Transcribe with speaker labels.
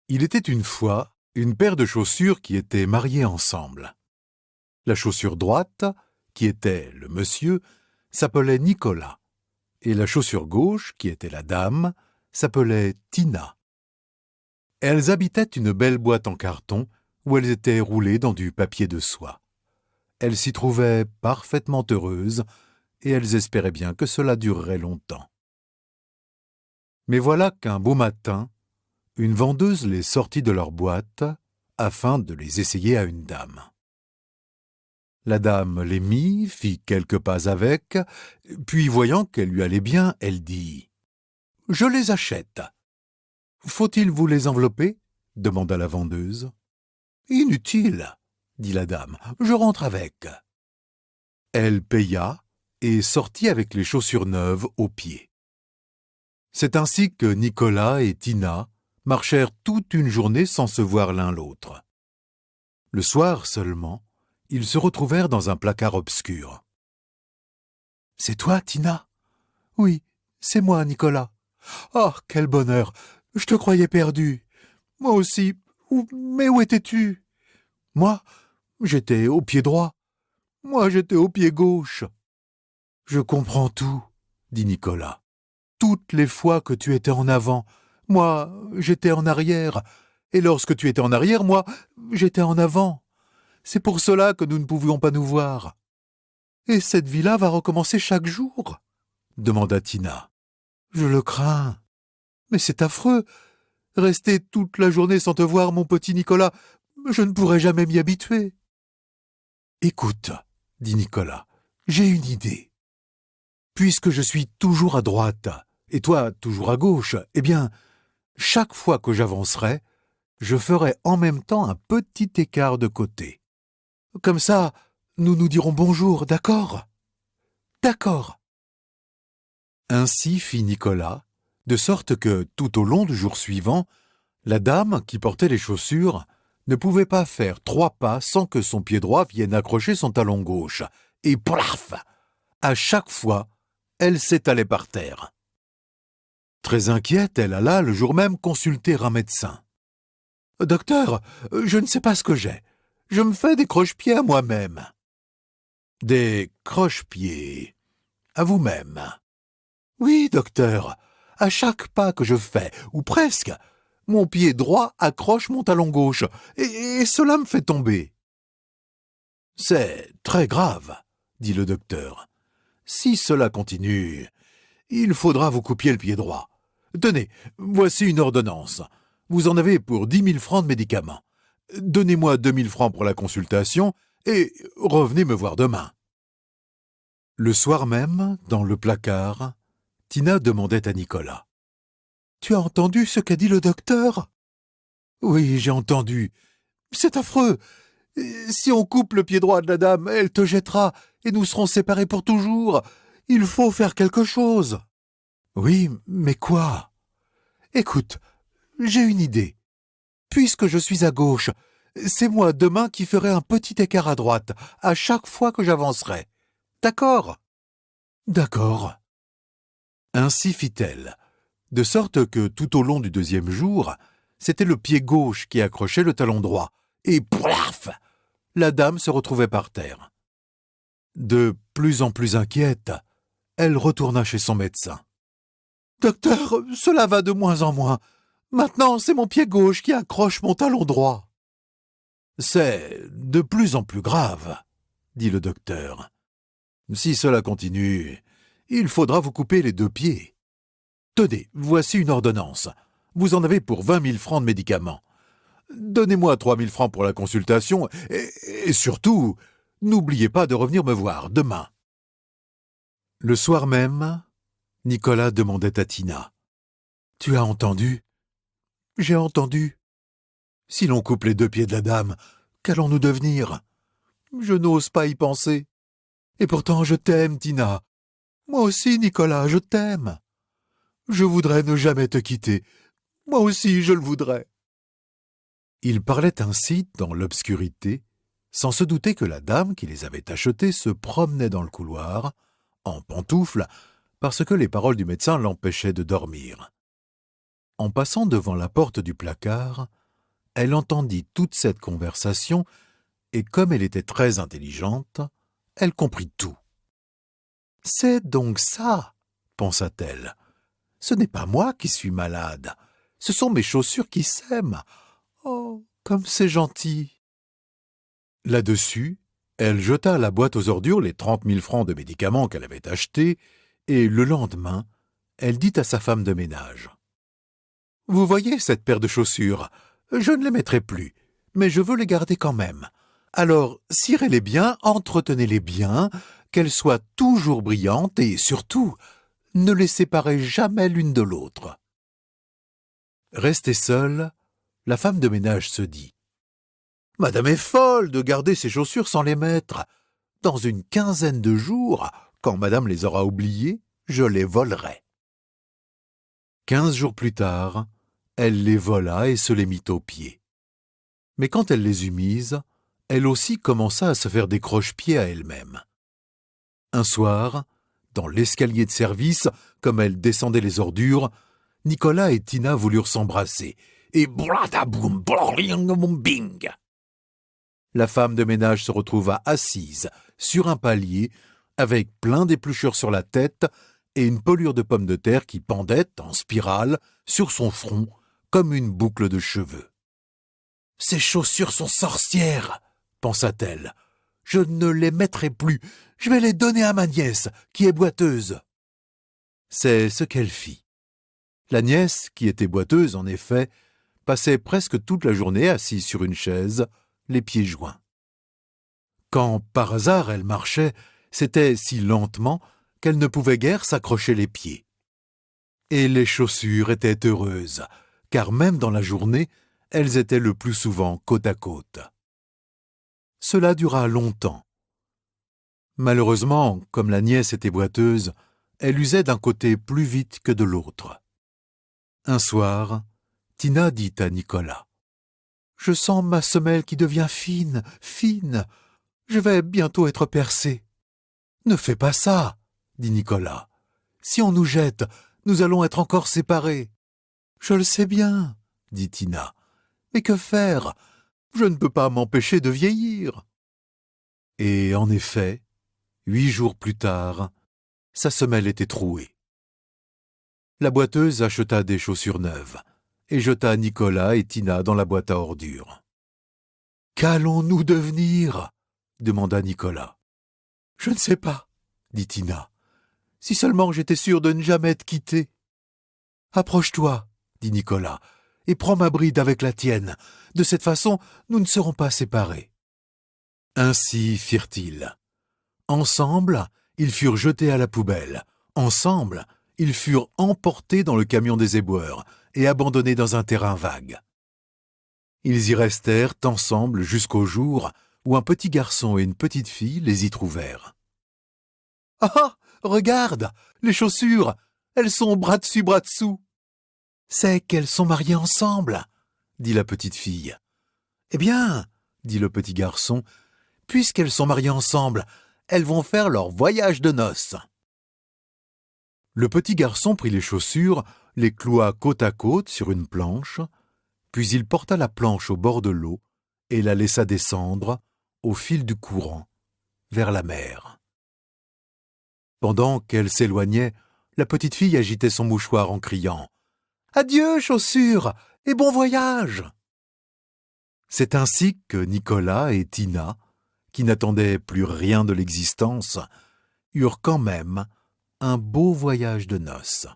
Speaker 1: Il était une fois une paire de chaussures qui étaient mariées ensemble. La chaussure droite, qui était le monsieur, s'appelait Nicolas, et la chaussure gauche, qui était la dame, s'appelait Tina. Elles habitaient une belle boîte en carton où elles étaient roulées dans du papier de soie. Elles s'y trouvaient parfaitement heureuses et elles espéraient bien que cela durerait longtemps. Mais voilà qu'un beau matin, une vendeuse les sortit de leur boîte afin de les essayer à une dame. La dame les mit, fit quelques pas avec, puis voyant qu'elle lui allait bien, elle dit « Je les achète. »« Faut-il vous les envelopper ?» demanda la vendeuse. « Inutile, » dit la dame, « je rentre avec. » Elle paya et sortit avec les chaussures neuves aux pieds. C'est ainsi que Nicolas et Tina marchèrent toute une journée sans se voir l'un l'autre. Le soir seulement, ils se retrouvèrent dans un placard obscur. « C'est toi, Tina ?»« Oui, c'est moi, Nicolas. »« Oh, quel bonheur! Je te croyais perdu. Moi aussi. Mais où étais-tu ?»« Moi, j'étais au pied droit. Moi, j'étais au pied gauche. »« Je comprends tout, » dit Nicolas. « Toutes les fois que tu étais en avant, moi, j'étais en arrière. Et lorsque tu étais en arrière, moi, j'étais en avant. C'est pour cela que nous ne pouvions pas nous voir. »« Et cette vie-là va recommencer chaque jour ?» demanda Tina. « Je le crains. Mais c'est affreux. Rester toute la journée sans te voir, mon petit Nicolas, je ne pourrai jamais m'y habituer. »« Écoute, » dit Nicolas, « j'ai une idée. Puisque je suis toujours à droite, et toi toujours à gauche, eh bien, chaque fois que j'avancerai, je ferai en même temps un petit écart de côté. Comme ça, nous nous dirons bonjour, d'accord ? D'accord. » Ainsi fit Nicolas, de sorte que, tout au long du jour suivant, la dame qui portait les chaussures ne pouvait pas faire 3 pas sans que son pied droit vienne accrocher son talon gauche. Et plaf ! À chaque fois, elle s'étalait par terre. Très inquiète, elle alla le jour même consulter un médecin. « Docteur, je ne sais pas ce que j'ai. Je me fais des croche-pieds à moi-même. »« Des croche-pieds à vous-même ?»« Oui, docteur. À chaque pas que je fais, ou presque, mon pied droit accroche mon talon gauche, et cela me fait tomber. »« C'est très grave, » dit le docteur. « Si cela continue, il faudra vous couper le pied droit. Tenez, voici une ordonnance. Vous en avez pour 10 000 francs de médicaments. Donnez-moi 2 000 francs pour la consultation et revenez me voir demain. » Le soir même, dans le placard, Tina demandait à Nicolas. « Tu as entendu ce qu'a dit le docteur ?»« Oui, j'ai entendu. C'est affreux. Si on coupe le pied droit de la dame, elle te jettera et nous serons séparés pour toujours. Il faut faire quelque chose. »« Oui, mais quoi ? Écoute, j'ai une idée. Puisque je suis à gauche, c'est moi demain qui ferai un petit écart à droite à chaque fois que j'avancerai. D'accord ? » ?»« D'accord. » Ainsi fit-elle, de sorte que tout au long du 2e jour, c'était le pied gauche qui accrochait le talon droit, et plaf ! La dame se retrouvait par terre. De plus en plus inquiète, elle retourna chez son médecin. « Docteur, cela va de moins en moins. Maintenant, c'est mon pied gauche qui accroche mon talon droit. »« C'est de plus en plus grave, » dit le docteur. « Si cela continue, il faudra vous couper les 2 pieds. Tenez, voici une ordonnance. Vous en avez pour 20 000 francs de médicaments. Donnez-moi 3 000 francs pour la consultation et surtout, n'oubliez pas de revenir me voir demain. » Le soir même, Nicolas demandait à Tina. « Tu as entendu ? » ?»« J'ai entendu. Si l'on coupe les 2 pieds de la dame, qu'allons-nous devenir ? Je n'ose pas y penser. Et pourtant je t'aime, Tina. Moi aussi, Nicolas, je t'aime. Je voudrais ne jamais te quitter. Moi aussi, je le voudrais. » Ils parlaient ainsi dans l'obscurité, sans se douter que la dame qui les avait achetés se promenait dans le couloir, en pantoufles, parce que les paroles du médecin l'empêchaient de dormir. En passant devant la porte du placard, elle entendit toute cette conversation et comme elle était très intelligente, elle comprit tout. « C'est donc ça, pensa-t-elle. Ce n'est pas moi qui suis malade, ce sont mes chaussures qui s'aiment. Oh, comme c'est gentil !» Là-dessus, elle jeta à la boîte aux ordures les 30 000 francs de médicaments qu'elle avait achetés et le lendemain, elle dit à sa femme de ménage « Vous voyez cette paire de chaussures, je ne les mettrai plus, mais je veux les garder quand même. Alors, cirez-les bien, entretenez-les bien, qu'elles soient toujours brillantes et surtout, ne les séparez jamais l'une de l'autre. » Restée seule, la femme de ménage se dit « Madame est folle de garder ses chaussures sans les mettre. Dans une quinzaine de jours, quand madame les aura oubliées, je les volerai. » 15 jours plus tard, elle les vola et se les mit aux pieds. Mais quand elle les eut mises, elle aussi commença à se faire des croche-pieds à elle-même. Un soir, dans l'escalier de service, comme elle descendait les ordures, Nicolas et Tina voulurent s'embrasser, et bladaboum, bing. La femme de ménage se retrouva assise sur un palier, avec plein d'épluchures sur la tête et une pelure de pommes de terre qui pendait en spirale sur son front comme une boucle de cheveux. « Ces chaussures sont sorcières !» pensa-t-elle. « Je ne les mettrai plus, je vais les donner à ma nièce, qui est boiteuse. » C'est ce qu'elle fit. La nièce, qui était boiteuse en effet, passait presque toute la journée assise sur une chaise, les pieds joints. Quand, par hasard, elle marchait, c'était si lentement qu'elle ne pouvait guère s'accrocher les pieds. Et les chaussures étaient heureuses, car même dans la journée, elles étaient le plus souvent côte à côte. Cela dura longtemps. Malheureusement, comme la nièce était boiteuse, elle usait d'un côté plus vite que de l'autre. Un soir, Tina dit à Nicolas « Je sens ma semelle qui devient fine, fine. Je vais bientôt être percée. »« Ne fais pas ça, » dit Nicolas. « Si on nous jette, nous allons être encore séparés. »« Je le sais bien, » dit Tina. « Mais que faire ? Je ne peux pas m'empêcher de vieillir. » Et en effet, 8 jours plus tard, sa semelle était trouée. La boiteuse acheta des chaussures neuves et jeta Nicolas et Tina dans la boîte à ordures. « Qu'allons-nous devenir ?» demanda Nicolas. « Je ne sais pas, » dit Tina. « Si seulement j'étais sûre de ne jamais te quitter. »« Approche-toi, » dit Nicolas, « et prends ma bride avec la tienne. De cette façon, nous ne serons pas séparés. » Ainsi firent-ils. Ensemble, ils furent jetés à la poubelle. Ensemble, ils furent emportés dans le camion des éboueurs et abandonnés dans un terrain vague. Ils y restèrent ensemble jusqu'au jour où un petit garçon et une petite fille les y trouvèrent. « Ah, regarde, les chaussures, elles sont bras dessus, bras dessous. »« C'est qu'elles sont mariées ensemble, » dit la petite fille. « Eh bien, » dit le petit garçon, « puisqu'elles sont mariées ensemble, elles vont faire leur voyage de noces. » Le petit garçon prit les chaussures, les cloua côte à côte sur une planche, puis il porta la planche au bord de l'eau et la laissa descendre, au fil du courant, vers la mer. Pendant qu'elle s'éloignait, la petite fille agitait son mouchoir en criant « Adieu, chaussures, et bon voyage !» C'est ainsi que Nicolas et Tina, qui n'attendaient plus rien de l'existence, eurent quand même un beau voyage de noces.